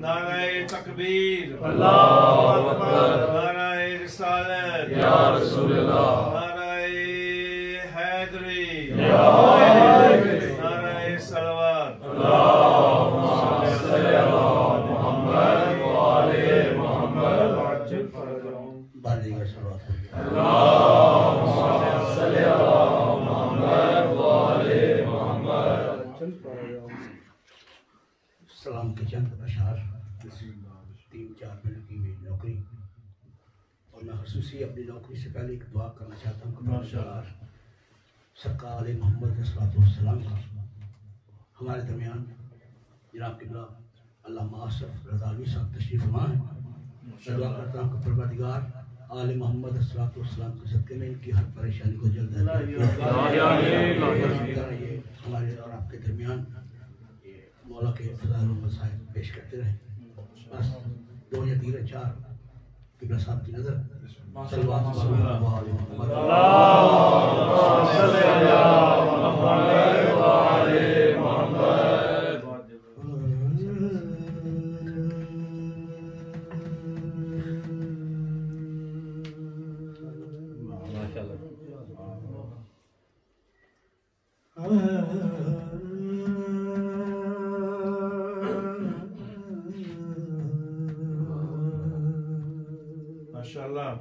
नाराए तकबीर, अल्लाहु अकबर, नाराए रिसालत, या रसूल अल्लाह, नाराए हैदरी, या हैदरी, नाराए सलवात, अल्लाहुम्मा सल्ली अला मुहम्मद व आले मुहम्मद, बालिग़ सलात, अल्लाहुम्मा सल्ली अला मुहम्मद व आले मुहम्मद। सलाम के चंद अशार 3-4 मिनट की मेरी नौकरी, और मैं ख़ुसूसी अपनी नौकरी से पहले एक दुआ करना चाहता हूँ। सरकार मोहम्मद सल्लल्लाहु का हमारे दरमियान जनाब किबला अल्लामा आसफ रज़ावी साहब तशरीफ़ फरमा है। मैं दुआ करता हूँ कि परवरदिगार आले मोहम्मद सल्लल्लाहु के सदक़े में इनकी हर परेशानी को जल्द ये हमारे और आपके दरमियान ये मौला के फ़ज़ाइल व मसाइल पेश करते रहें। बस 2 या 3 या 4 किबला साहब की नज़र सल्लल्लाहु अलैहि माशाअल्लाह।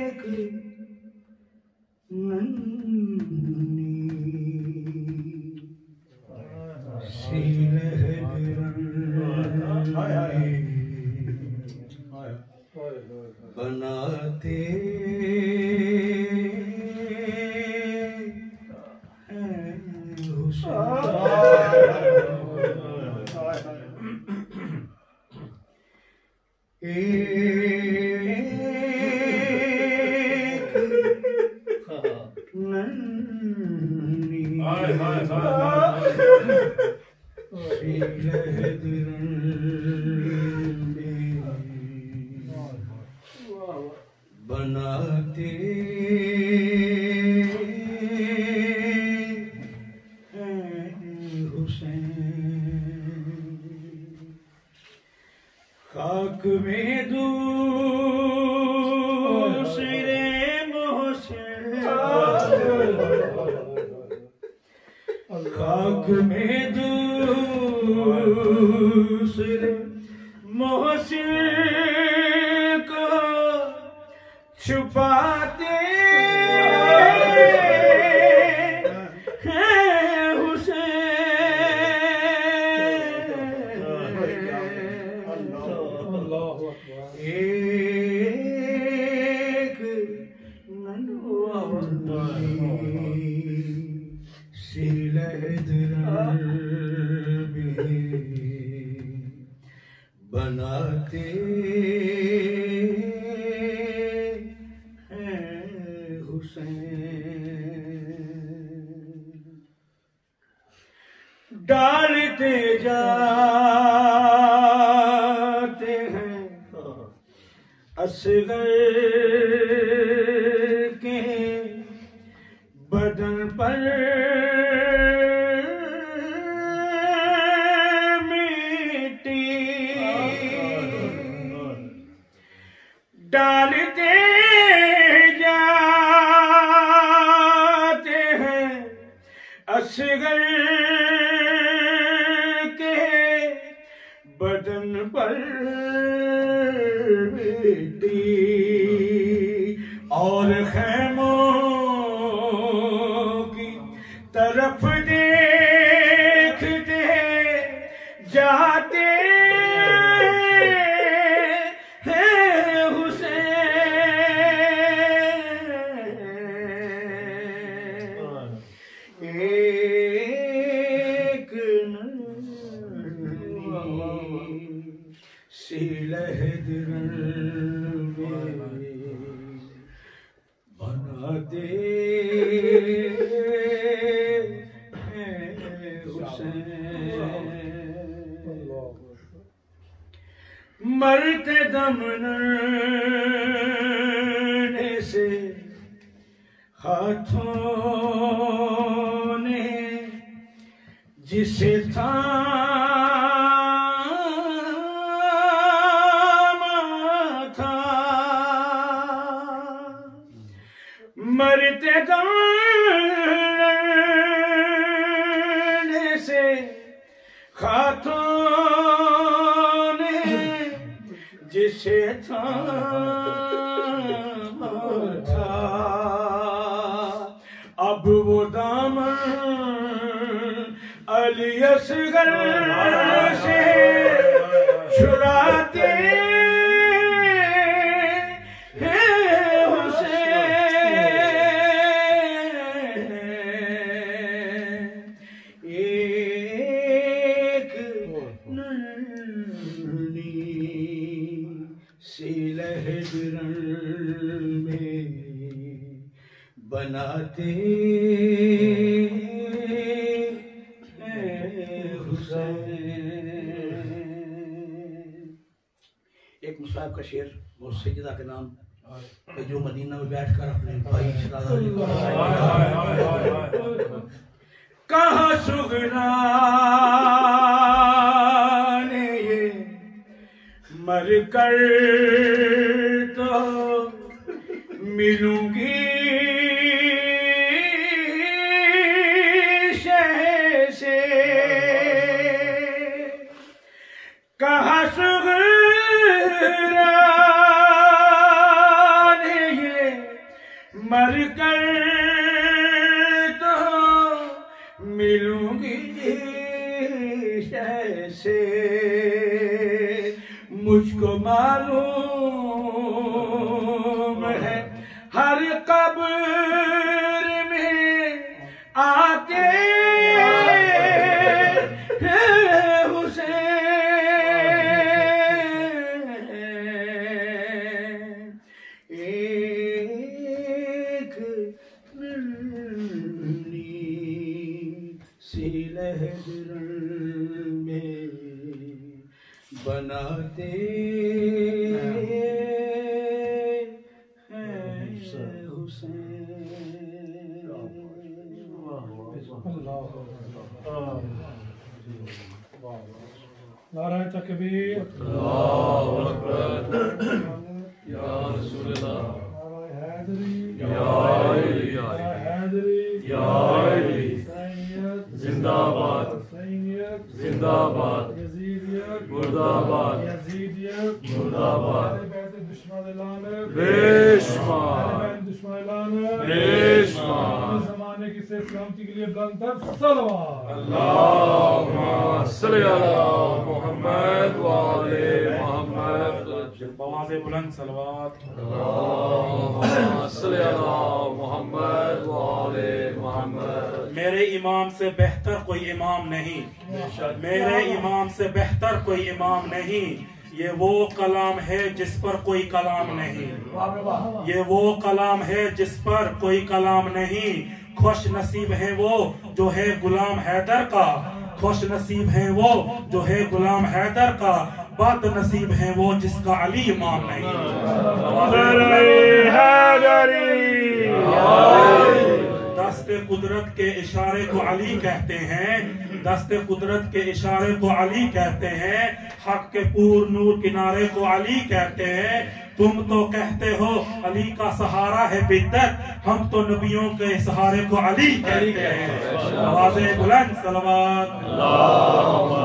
एक नन्ही सी बनाते बनाते खाक में दूसरे मोहसिन, खाक में दूसरे मोहसिन को छुपाते एक बनाते हैं हुसैन, डालते जाते हैं असगर के बदन पर मिट्टी, डालते जाते हैं असगर के बदन पर मिट्टी, और खैमों की तरफ देखते जाते हैं हुसैन, एक सी लहदर बनाते हैं हुसैन, मरते दम नन्हे से हाथों ने जिसे थामा था मरते दम से खातों ने जिसे थामा था अब वो दामन अली असगर से छुड़ाते हैं हुसैन एक नन्ही सी लहजरन में बनाते एक मुसाहिब का शेर और सैयदा के नाम जो मदीना में बैठकर अपने भाई कहाँ सुगना ने ये मर कर तो मिलूंगी शहर से कहाँ सुगना ने ये मर कर तो मिलूंगी शहर से मुझको मालूम है हर कब्र में आते हैं हुसैन एक नन्ही सी लहजरन में बनाते नारायण तकबीर अल्लाहु अकबर या रसूलल्लाह हैदरी या अली या हैदरी या अली सैयद जिंदाबाद सैयद जिंदाबाद यजीदियत मुर्दाबाद यजीदियत मुर्दाबाद बैत दुश्मन लाने बेशुमार दुश्मन लाने बेशुमार जमाने की से सलामती के लिए बुलंद सलवात अल्लाहुम्मा सल्ली अला मुहम्मद व आले मुहम्मद बवाज़े बुलंद सलवात अल्लाहुम्मा सल्ली अला मुहम्मद व आले मुहम्मद। मेरे इमाम से बेहतर कोई इमाम नहीं, मेरे इमाम से बेहतर कोई इमाम नहीं। ये वो कलाम है जिस पर कोई कलाम नहीं, ये वो कलाम है जिस पर कोई कलाम नहीं। खुश नसीब है वो जो है गुलाम हैदर का, खुश नसीब है वो जो है गुलाम हैदर का, बद नसीब है वो जिसका अली इमाम नहीं। दस्ते कुदरत के इशारे को अली कहते हैं, दस्ते कुदरत के इशारे को अली कहते हैं, हक के पूर नूर किनारे को अली कहते हैं। तुम तो कहते हो अली का सहारा है बिद्दत, हम तो नबियों के सहारे को अली कहते हैं। आवाज़े बुलंद सलवात अल्लाहुम्मा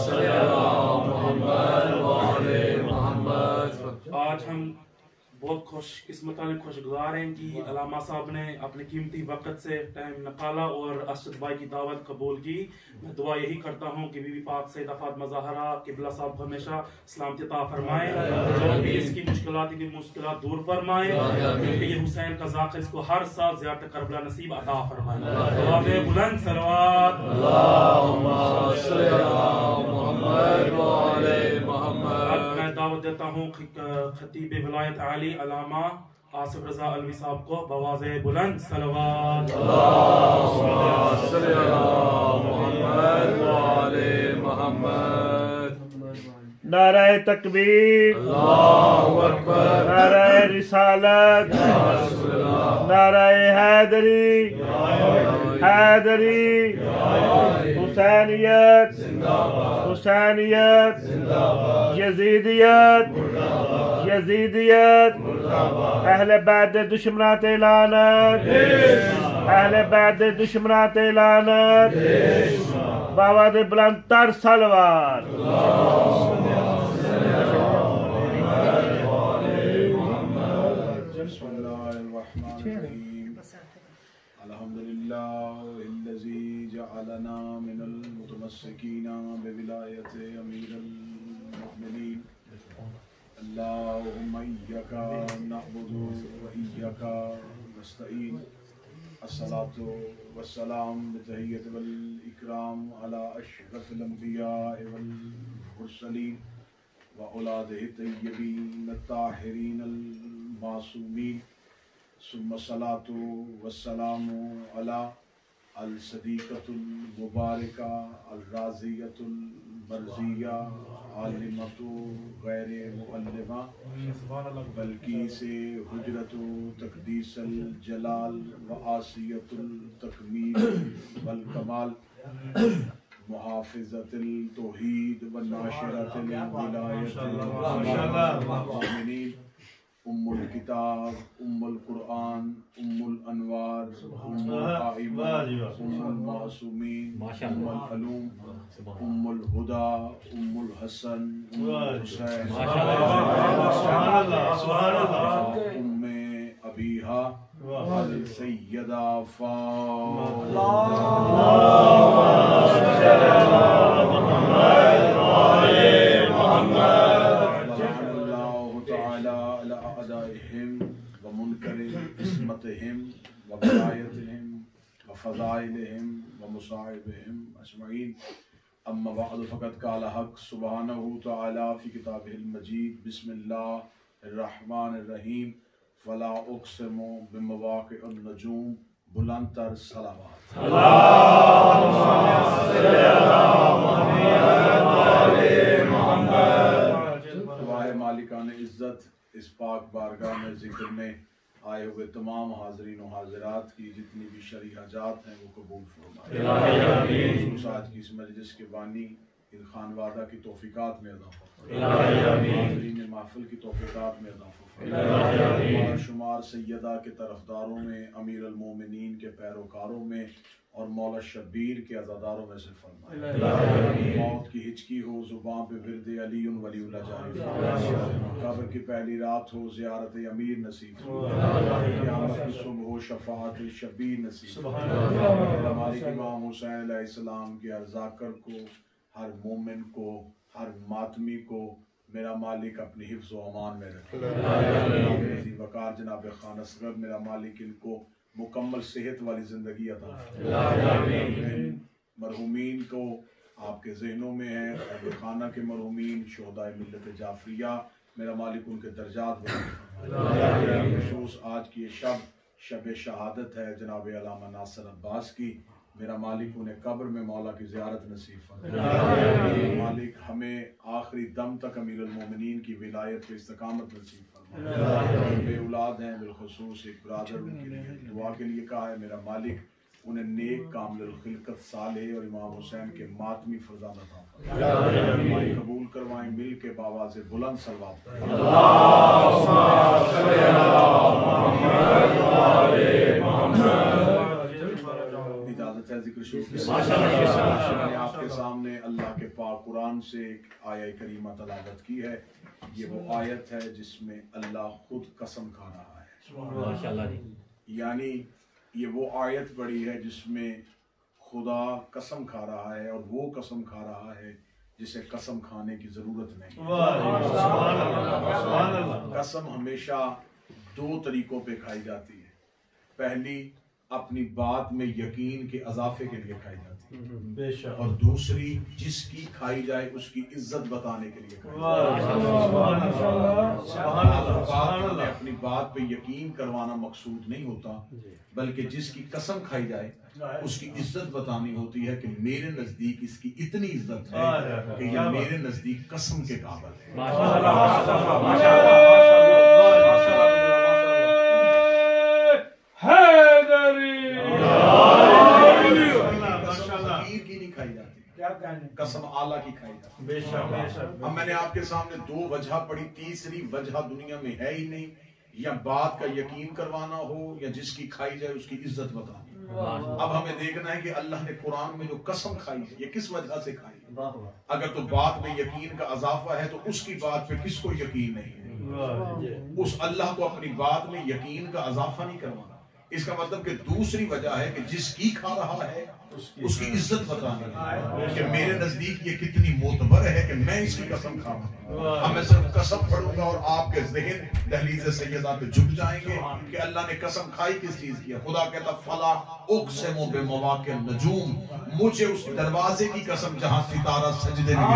सल्ली अला मुहम्मद व आले मुहम्मद। आज हम बहुत खुशगुजार हैं कि अलामा साहब ने अपने कीमती वक्त से टाइम निकाला और अरशद भाई की दावत कबूल की। मैं दुआ यही करता हूँ कि बीबी पाक सैयदा फातिमा ज़हरा किबला साहब को हमेशा सलामती अता फरमाए, जो भी इसकी मुश्किलात दूर फरमाए, क्योंकि ये हुसैन का ज़ाकिर इसको हर साल ज़ियारत करबला नसीब अता फरमाए। आवाज़े बुलंद सलवात अल्लाहुम्मा सल्ली अला मुहम्मद व आले मुहम्मद। मैं दावत देता हूँ खतीब विलायत आली अलामा आसिफ रजा अलवी साहब को बवाज़े बुलंद सलवात अल्लाहुम्मा सल्ली अला मुहम्मद व आले मुहम्मद। नाराए तकबीर, अल्लाहु अकबर, नाराए रिसालत, नाराए हैदरी, हैदरी, हुसैनियत, हुसैनियत, यजीदियत, यजीदियत, अहले बैत दुश्मनात लानत, अहले बैत दुश्मनात लानत, बाबा दे बुलंद तर सलवार। अल्हम्दुलिल्लाहिल्लज़ी जअलना मिनल मुतमस्सिकीना बिविलायति अमीरिल मुमिनीन। अल्लाहुम्मा इय्याका नअबुदु व इय्याका नस्तईन। अस्सलातु वस्सलाम बितहिय्यति वल इकराम अला अशरफिल अंबिया वल मुरसलीन व औलादिहि तय्यबीन अत्ताहिरीन अल मासूमीन। सुम्मा सलातु वस्सलामु अला अल सदीक़तुल मुबारका अल राज़ियतुल मर्ज़िया आलिमतु गैर मुअल्लिमा बल्कि से हुजरतु तक़दीसल जलाल व आसियतुल तकमील वल कमाल मुहाफ़िज़तुल तौहीद व नाशिरतुल विलायतिल मुमिनीन। उम्मुल किताब, उम्मुल कुरान, उम्मुल अनवार, उम्मुल आइमा, उम्मुल मासूमीन, उम्मुल अलूम, उम्मुल हुदा, उम्मुल हसन, उम्मुल हुसैन, उम्मे अबीहा अल सय्यदा अम्मा बअद फ़क़द क़ाल हक़ सुब्हानहु तआला फ़ी किताबिहिल मजीद बिस्मिल्लाहिर रहमानिर रहीम फ़ला उक़्सिमु बिमवाक़िअन नजूम बुलंद तर सलावत। वाहे मालिकान इज़्ज़त, इस पाक बारगाह में ज़िक्र में आए हुए तमाम हाज़रीन और हाज़िरात की जितनी भी शरई हाजात हैं वो कबूल फरमाए। आज की इस मजलिस के बानी इन खानवादा की तौफ़ीक़ात में इज़ाफ़ा फरमाए, महफ़िल की तौफ़ीक़ात में इज़ाफ़ा फरमाए, शुमार सैयदा के तरफ़दारों में, अमीर अल मोमिनीन के पैरोकारों में और मौला शब्बीर के अज़ादारों में से फरमाए। मौत की हिचकी हो ज़ुबान पे विर्द अलीउन वलीउल्लाह जारी, कब्र की पहली रात हो ज़ियारत अमीर नसीब, क़यामत की सुबह हो शफ़ाअत शब्बीर नसीब। मालिक इमाम हुसैन अलैहिस्सलाम के हर ज़ाकर को, हर मोमिन को, हर मातमी को मेरा मालिक अपनी हिफ्ज़ व अमान में रखे। वक़ार जनाब खान असगर मेरा मालिक इनको मुकम्मल सेहत वाली ज़िंदगी अता फरमाए। मरहूमीन को आपके ज़हनों में है, खाना के मरहूमीन शोहदाए मिल्लत जाफरिया मेरा मालिक उनके दर्जात बढ़ाए। खुसूस आज की ये शब शहादत है जनाब अल्लामा नासिर अब्बास की, मेरा मालिक उन्हें कब्र में मौला की ज़ियारत नसीब फरमाए। मालिक हमें आखिरी दम तक अमीरुल मोमिनीन की विलायत पे इस्तकामत नसीब फरमाए। बे औलाद हैं, बिलखुसूस एक ब्रादर उनके लिए दुआ के लिए कहा है, मेरा मालिक उन्हें नेक कामिल खिलकत साले और इमाम हुसैन के मातमी फरज़ांद अता फरमाए। कबूल करवाएं मिल के बाबा से बुलंद सलवात। जिक्र शुरू मैंने आपके सामने अल्लाह के पाक कुरान से एक आयत करीमा तलावत की है। ये वो आयत है जिसमें अल्लाह खुद कसम खा रहा है। यानी ये वो आयत पड़ी है जिसमें खुदा कसम खा रहा है और वो कसम खा रहा है जिसे कसम खाने की जरूरत नहीं। कसम हमेशा दो तरीकों पे खाई जाती है। पहली अपनी बात में यकीन के इजाफे के लिए खाई जाती है, बेशक। और दूसरी जिसकी खाई जाए उसकी इज्जत बताने के लिए खाई जाती है। अपनी बात पे यकीन करवाना मकसूद नहीं होता, बल्कि जिसकी कसम खाई जाए उसकी इज्जत बतानी होती है कि मेरे नजदीक इसकी इतनी इज्जत है कि ये मेरे नजदीक कसम के काबिल है। की नहीं खाई जाती, कसम आला की खाई जाती। बेशक। अब मैंने आपके सामने दो वजह पढ़ी, तीसरी वजह दुनिया में है ही नहीं। या बात का यकीन करवाना हो या जिसकी खाई जाए उसकी इज्जत बतानी। अब हमें देखना है कि अल्लाह ने कुरान में जो कसम खाई है ये किस वजह से खाई है। अगर तो बात में यकीन का अजाफा है तो उसकी बात पे किसको यकीन नहीं है, उस अल्लाह को अपनी बात में यकीन का अजाफा नहीं करवाना। इसका मतलब कि दूसरी वजह है कि जिसकी खा रहा है उसकी इज्जत बतानी है कि मेरे नजदीक ये कितनी मोतबर है कि मैं इसकी कसम खाऊं। अब मैं सिर्फ कसम पढ़ूंगा और आपके ज़हन दहलीज़ सैयदा पे झुक जाएंगे कि अल्लाह ने कसम खाई किस चीज की है। खुदा कहता फला उक़सिमु बिमवाक़िन नजूम, मुझे उस दरवाजे की कसम जहां सितारा सजदे में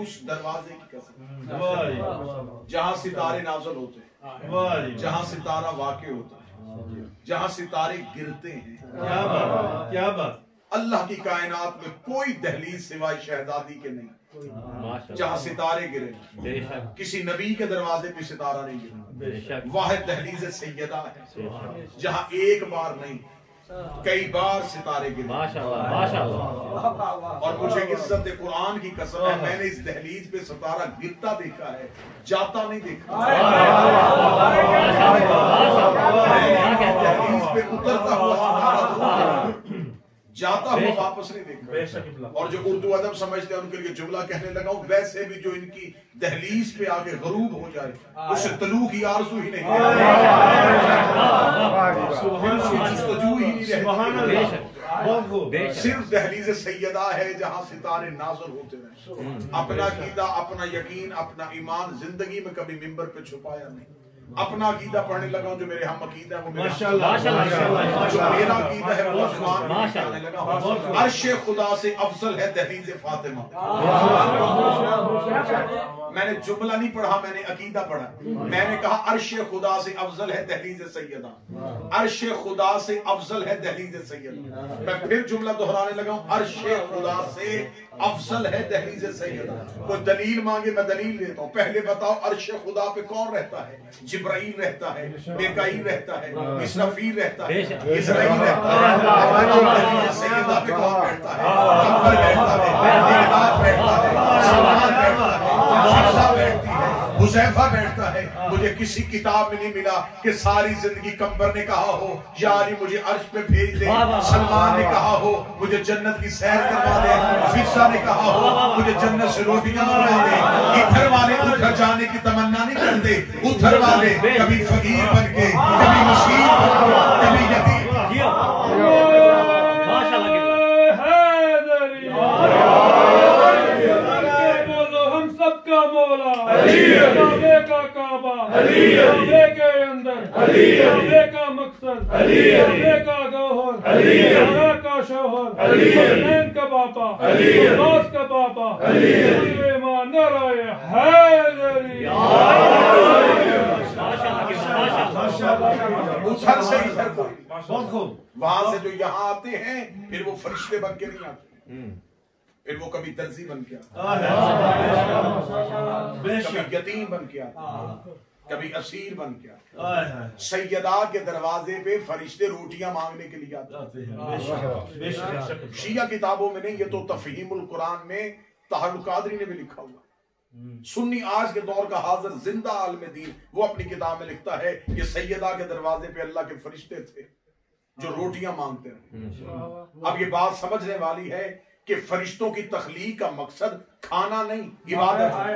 उस दरवाजे की कसम जहां सितारे नाज़िल होते हैं, जहां सितारा वाक़े होता है, जहां सितारे गिरते हैं। क्या बात। अल्लाह की कायनात में कोई दहलीज सिवाय शहजादी के नहीं जहां सितारे गिरे। किसी नबी के दरवाजे पे सितारा नहीं गिरा। वाहिद दहलीज सैयदा है जहां एक बार नहीं कई बार सितारे गिरे। और मुझे इज्जत कुरान की कसम है, मैंने इस दहलीज पे सितारा गिरता देखा है, जाता नहीं देखा। दहलीज पे उतरता हुआ सितारा जाता हुआ वापस नहीं देखा। और जो उर्दू अदब समझते हैं उनके लिए जुमला कहने लगा हूं, वैसे भी जो इनकी दहलीज पे आके गरूब हो जाए उससे तलू की आरज़ू ही नहीं, सिर्फ दहलीज सैयदा है जहां सितारे नाज़िल होते रहे। अपना कीदा, अपना यकीन, अपना ईमान जिंदगी में कभी मिंबर पे छुपाया नहीं। अपना अकीदा पढ़ने लगा जो मेरे हम अकीदा है वो माशाल्लाह, जो मेरा अकीदा है वो ज़ुबान में कहने लगा अर्श खुदा से अफजल है दहलीज फातिमा। मैंने जुमला नहीं पढ़ा, मैंने अकीदा पढ़ा। मैंने कहा अर्श खुदा से अफजल है दहलीज सैयदा, अर्श खुदा से अफजल है दहलीज सैयदा। मैं फिर जुमला दोहराने लगा हूं, अर्श खुदा से अफजल है दहलीज सैयदा। कोई दलील मांगे मैं दलील देता हूं। पहले बताओ अर्श खुदा पे कौन रहता है? जिब्राइल रहता है, मीकाईल रहता है, इसराफील रहता है, इज़राइल रहता है। सैयदा पे कौन बैठता है? अंबर बैठता है, मिकदाद बैठता है, सलमान बैठता है, हफ्सा बैठती है, हुज़ैफा बैठता है। मुझे किसी किताब में नहीं मिला कि सारी जिंदगी कंबर ने कहा हो या अली मुझे अर्श पे भेज दे, सलमान ने कहा हो मुझे जन्नत की सैर करवा दे, फिजा ने कहा हो मुझे जन्नत से रोटियां बनवा दे। इधर वाले उधर जाने की तमन्ना नहीं करते, उधर वाले कभी फकीर बन के, कभी मसीह बन के, कभी यतीम। हम सबका मौला काबे का काबा, काबे के अंदर काबे का मकसद, काबे का गौहर, काबे का शौहर, हुसैन का पापा, अब्बास का पापा, सुलेमान नाराए हैदरी। उधर से इधर कोई, वहां से जो यहाँ आते हैं फिर वो फरिश्ते बन के नहीं आते, फिर वो कभी दर्जी बन के आते, कभी यतीम बन के आते, कभी असीर बन के आते। सैयदा के दरवाजे पे फरिश्ते रोटियां मांगने के लिए आते हैं। शिया किताबों में नहीं, ये तो तफहीमुल कुरान में ताहरुल कादरी ने भी लिखा हुआ। सुन्नी आज के दौर का हाजिर जिंदा आलिम दीन वो अपनी किताब में लिखता है कि सैयदा के दरवाजे पे अल्लाह के फरिश्ते थे जो रोटियां मांगते रहे। अब ये बात समझने वाली है कि फरिश्तों की तख्लीक का मकसद खाना नहीं, इबादत है।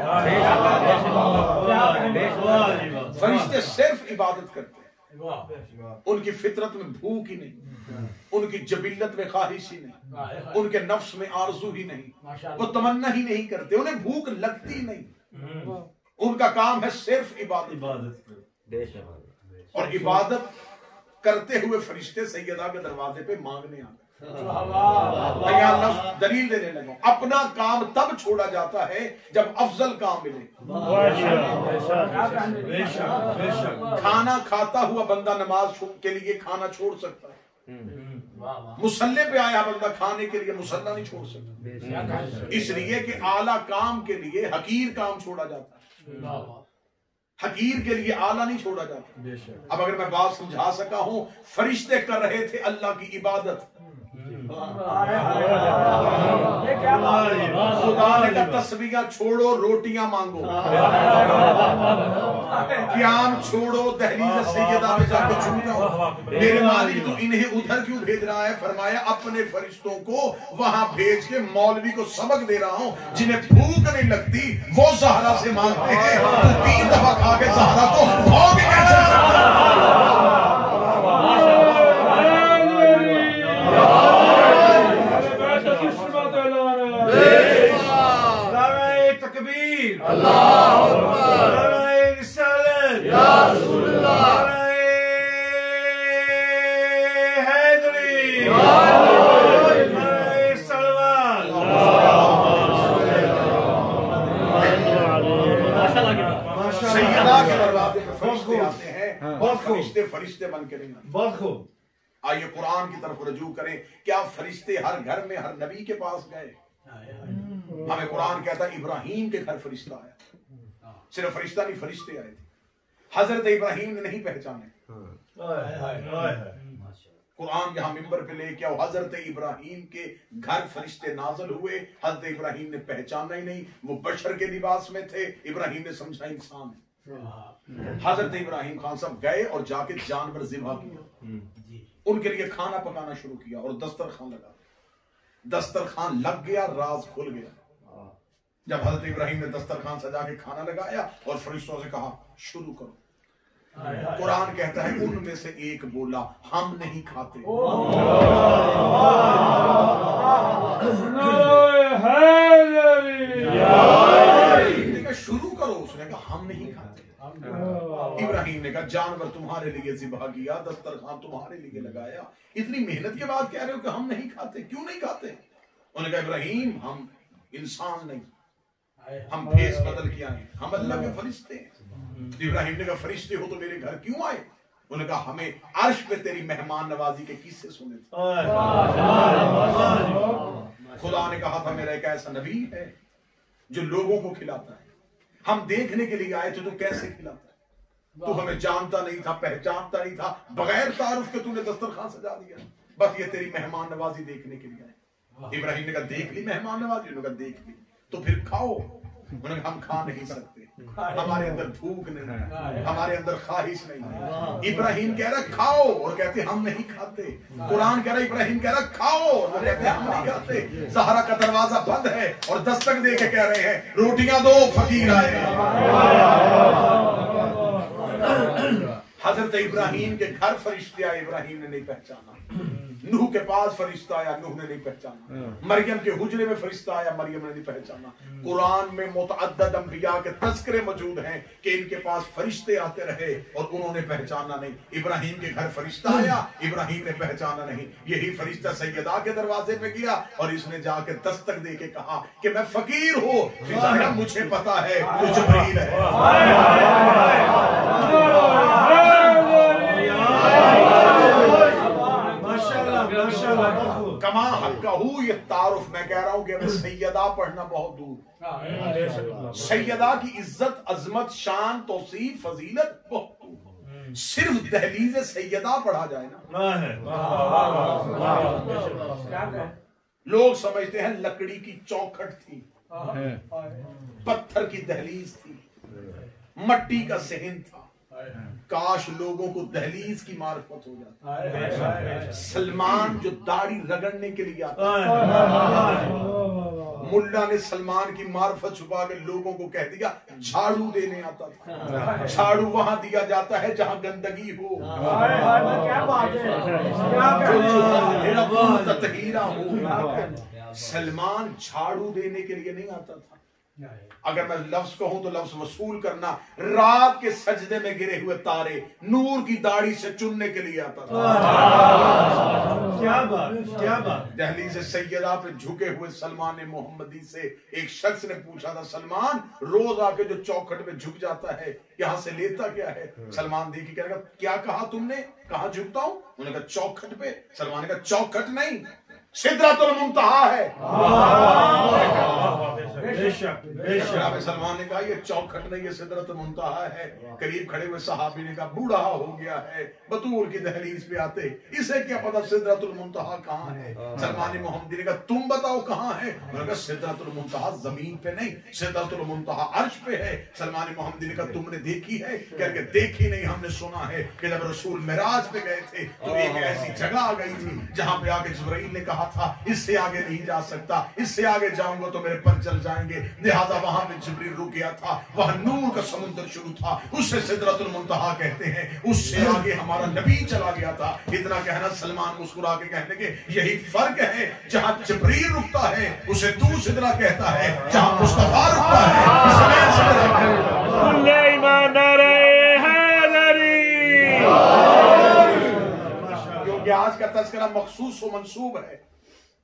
फरिश्ते सिर्फ इबादत करते हैं। उनकी फितरत में भूख ही नहीं, उनकी जबिल्लत में ख्वाहिश ही नहीं, उनके नफ्स में आरजू ही नहीं, वो तमन्ना ही नहीं करते, उन्हें भूख लगती नहीं। उनका काम है सिर्फ इबादत। और इबादत करते हुए फरिश्ते सैयदा के दरवाजे पे मांगने आते। दलील देने लगा, अपना काम तब छोड़ा जाता है जब अफजल काम मिले। खाना खाता हुआ बंदा नमाज के लिए खाना छोड़ सकता है, मुसल्ले पे आया बंदा खाने के लिए मुसल्ला नहीं छोड़ सकता, इसलिए कि आला काम के लिए हकीर काम छोड़ा जाता है, हकीर के लिए आला नहीं छोड़ा जाता। अब अगर मैं बात समझा सका हूं, फरिश्ते कर रहे थे अल्लाह की इबादत, खुदा ने कहा तस्बीहां छोड़ो, रोटियां मांगो, क़याम छोड़ो, दहलीज सैयदा में जाके छुप जाओ। मेरे मालिक तो इन्हें उधर क्यों भेज रहा है? फरमाया अपने फरिश्तों को वहां भेज के मौलवी को सबक दे रहा हूं, जिन्हें भूख नहीं लगती वो सहारा से मांगते हैं, तो 3 दफा खा के सहारा को भोग कैसे तकबीर, अल्लाह अकबर, नारे रिसालत, या रसूल अल्लाह, नारे हैदरी, नारे सलवात, सैयदा के दरवाजे पे फरिश्ते आते हैं और फरिश्ते बन के नहीं आते। बहुत खूब। आइए कुरान की तरफ रजू करें। क्या फरिश्ते हर घर में हर नबी के पास गए? हमें कुरान कहता है इब्राहिम के घर फरिश्ता आया, सिर्फ फरिश्ता नहीं फरिश्ते आए थे। हजरत इब्राहिम ने नहीं पहचाने, कुरान यहां मिंबर पे लेके आओ, हजरत इब्राहिम के घर फरिश्ते नाज़िल हुए, हजरत इब्राहिम ने पहचाना ही नहीं, वो बशर के लिबास में थे, इब्राहिम ने समझा इंसान है। हजरत इब्राहिम खान साहब गए और जाके जानवर ज़िबा किया, उनके लिए खाना पकाना शुरू किया और दस्तरखान लगा। दस्तरखान लग गया, राज खुल गया। जब हजरत इब्राहिम ने दस्तरखान सजा के खाना लगाया और फरिश्तों से कहा शुरू करो, कुरान कहता है उनमें से एक बोला हम नहीं खाते। शुरू करो, उसने कहा हम नहीं खाते। इब्राहिम ने कहा जानवर तुम्हारे लिए ज़िबा किया, दस्तरखान तुम्हारे लिए लगाया, इतनी मेहनत के बाद कह रहे हो कि हम नहीं खाते, क्यों नहीं खाते? उन्होंने कहा इब्राहिम हम इंसान नहीं, हम भेस बदल के आए, हम अल्लाह के फरिश्ते हैं। इब्राहिम ने कहा फरिश्ते हो तो मेरे घर क्यों आए? उन्होंने कहा हमें अर्श पे तेरी मेहमान नवाजी के किस्से सुने थे। खुदा ने कहा था मेरा एक ऐसा नबी है जो लोगों को खिलाता है, हम देखने के लिए आए थे तो कैसे खिलाता है, तू हमें जानता नहीं था, पहचानता नहीं था, बगैर तारुफ के तूने दस्तरखान सजा दिया, बस ये तेरी मेहमान नवाजी देखने के लिए आए। इब्राहिम ने कहा देख ली मेहमान नवाजी? उन्होंने कहा देख ली, तो फिर खाओ। उन्होंने कहा हम खा नहीं सकते, हमारे अंदर भूख नहीं है, हमारे अंदर ख्वाहिश नहीं है। इब्राहिम कह रहा खाओ और कहते हम नहीं खाते। कुरान कह रहा इब्राहिम कह रहा खाओ और कहते हम नहीं खाते। सहारा का दरवाजा बंद है और दस्तक दे के कह रहे हैं रोटियां दो, फकीर आए। हजरत इब्राहिम के घर फरिश्ते आए, इब्राहिम ने नहीं पहचाना। नूह के पास फरिश्ता आया, नूह ने नहीं पहचाना। मरियम के हुजरे में फरिश्ता आया, मरियम ने नहीं पहचाना। कुरान में मुतअद्दिद अंबिया के तज़किरे मौजूद हैं कि इनके पास फरिश्ते आते रहे और उन्होंने पहचाना नहीं। इब्राहिम के घर फरिश्ता आया, इब्राहिम ने पहचाना नहीं। यही फरिश्ता सैयदा के दरवाजे पे गया और इसने जाके दस्तक दे के कहा कि मैं फकीर हूँ। फिजाया मुझे पता है तू जिब्रील है। कमा हक़्क़हू, ये तारुफ मैं कह रहा हूं कि सैयदा पढ़ना बहुत दूर। सैयदा की इज्जत, अजमत, शान, तौसीफ, फजीलत बहुत दूर। सिर्फ दहलीज सैयदा पढ़ा जाए ना, लोग समझते हैं लकड़ी की चौखट थी, पत्थर की दहलीज थी, मट्टी का सहन था। काश लोगों को दहलीज की मार्फत हो जाती। सलमान जो दाढ़ी रगड़ने के लिए आता, मुल्ला ने सलमान की मार्फत छुपा के लोगों को कह दिया झाड़ू देने आता था। झाड़ू वहां दिया जाता है जहां गंदगी हो, क्या बात है, ततहीरा हो। सलमान झाड़ू देने के लिए नहीं आता था। अगर मैं लफ्ज कहूं तो लफ्ज वसूल करना, रात के सजदे में गिरे हुए तारे नूर की दाढ़ी से चुनने के लिए आता था। क्या बात, क्या बात। दहलीज सैयदा पे झुके हुए सलमान मोहम्मदी से एक शख्स ने पूछा था, सलमान रोज आके जो चौखट में झुक जाता है यहां से लेता क्या है? सलमान देखी कहेगा क्या कहा तुमने, कहां झुकता हूं? उन्होंने कहा चौखट पे। सलमान ने कहा चौखट नहीं, सिदरतुल मुंतहा है। जनाब सलमान ने कहा ये चौखट नहीं, ये सिदरतुल मुंतहा है। करीब खड़े हुए सहाबी ने कहा बूढ़ा हो गया है, बतूर की दहलीज पे आते, इसे क्या पता सिदरतुल मुंतहा कहाँ है? सलमान मोहम्मदी ने कहा तुम बताओ कहाँ है? उन्होंने कहा सिदरतुल मुंतहा जमीन पे नहीं, सिदरतुल मुंतहा अर्श पे है। सलमान मोहम्मदी ने कहा तुमने देखी है? कहकर देखी नहीं, हमने सुना है कि जब रसूल मिराज पे गए थे तो एक ऐसी जगह आ गई थी जहां पे आगे जिब्राइल ने कहा था इससे आगे नहीं जा सकता, इससे आगे जाऊंगा तो मेरे पर जल जाएंगे। लिहाजा वहां पे जिब्रील रुक गया था, वहां नूर का समुद्र शुरू था, उससे सिदरतुल मुंतहा कहते हैं, उससे आगे हमारा नबी चला गया था। इतना कहना, सलमान मुस्कुरा के कहने के यही फर्क है, जहां जिब्रील रुकता है उसे तू सिदरा कहता है, जहां मुस्तफा रुकता है क्योंकि आज का तज़किरा मखसूस व मंसूब है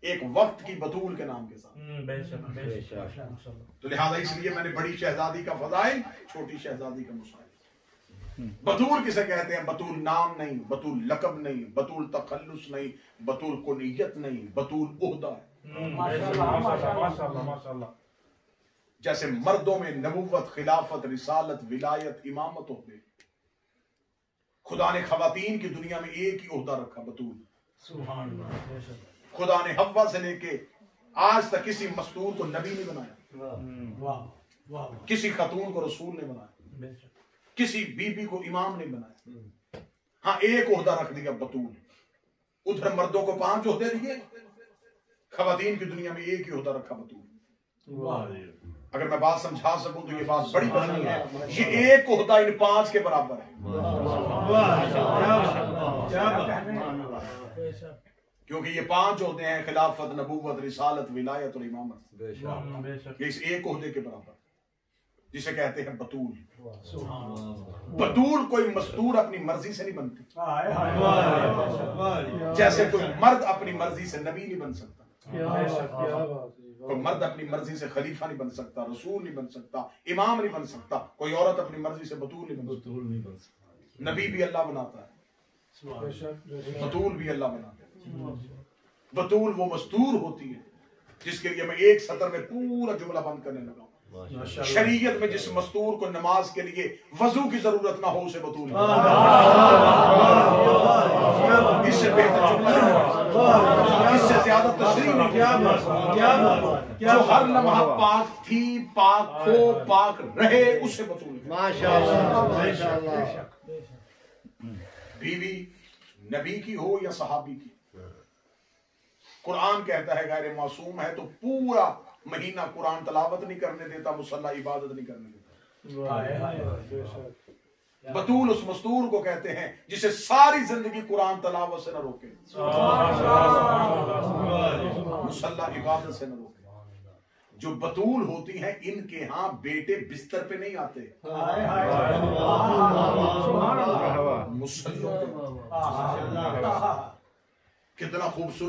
एक वक्त की बतूल के नाम के साथ। तो लिहाजा इसलिए मैंने बड़ी शहजादी का फजाइल, छोटी शहजादी का मुसाइल। बतूल किसे कहते हैं? बतूल नाम नहीं, बतूल लकब नहीं, बतूल तखल्लुस नहीं, बतूल कुनियत नहीं, बतूल ओहदा है। जैसे मर्दों में नबुव्वत, खिलाफत, रिसालत, विलायत, इमामत होते, खुदा ने खवातीन की दुनिया में एक ही ओहदा रखा, बतूल। खुदा ने हव्वा से लेके आज तक किसी मस्तूर को नबी नहीं बनाया, किसी खतून को रसूल ने बनाया, किसी बीबी को इमाम नहीं बनाया। हाँ, एक ओहदा रख दिया, बतूल। उधर मर्दों को 5 ओहदे दिए, खवातीन की दुनिया में एक ही ओहदा रखा, बतूल। अगर मैं बात समझा सकूं तो ये बात बड़ी बड़ी है, ये एक ओहदा इन 5 के बराबर है। क्योंकि ये 5 ओहदे हैं, खिलाफत, नबूवत, रिसालत, विलायत और इमामत। ये इस एक ओहदे के बराबर, जिसे कहते हैं बतूल। बतूल कोई मस्तूर अपनी मर्जी से नहीं बनती, जैसे कोई मर्द अपनी मर्जी से नबी नहीं बन सकता, कोई मर्द अपनी मर्जी से खलीफा नहीं बन सकता, रसूल नहीं बन सकता, इमाम नहीं बन सकता, कोई औरत अपनी मर्जी से बतूल नहीं बन सकती। नबी भी अल्लाह बनाता है, बतूल भी अल्लाह बनाता है। बतूल वो मस्तूर होती है जिसके लिए मैं एक सतर में पूरा जुमला बंद करने लगा। शरीयत में जिस मस्तूर को नमाज के लिए वजू की जरूरत ना हो उसे बतूल, इससे बेहतर जुमला, इससे ज्यादा तशरीह नहीं। क्या जो हर लम्हा पाक थी, पाक हो, पाक रहे, उसे बतूल। माशाअल्लाह। बीवी नबी की हो या सहाबी की, कुरान कहता है गैर मासूम है तो पूरा महीना कुरान तलावत नहीं करने देता, मुसल्ला इबादत नहीं करने देता। बतूल उस मस्तूर को कहते हैं जिसे सारी जिंदगी कुरान तलावत से न रोके, मुसल्ला इबादत से न रोके। जो बतूल होती हैं इनके यहाँ बेटे बिस्तर पे नहीं आते, मुसल्लों पे। कितना खूबसूरत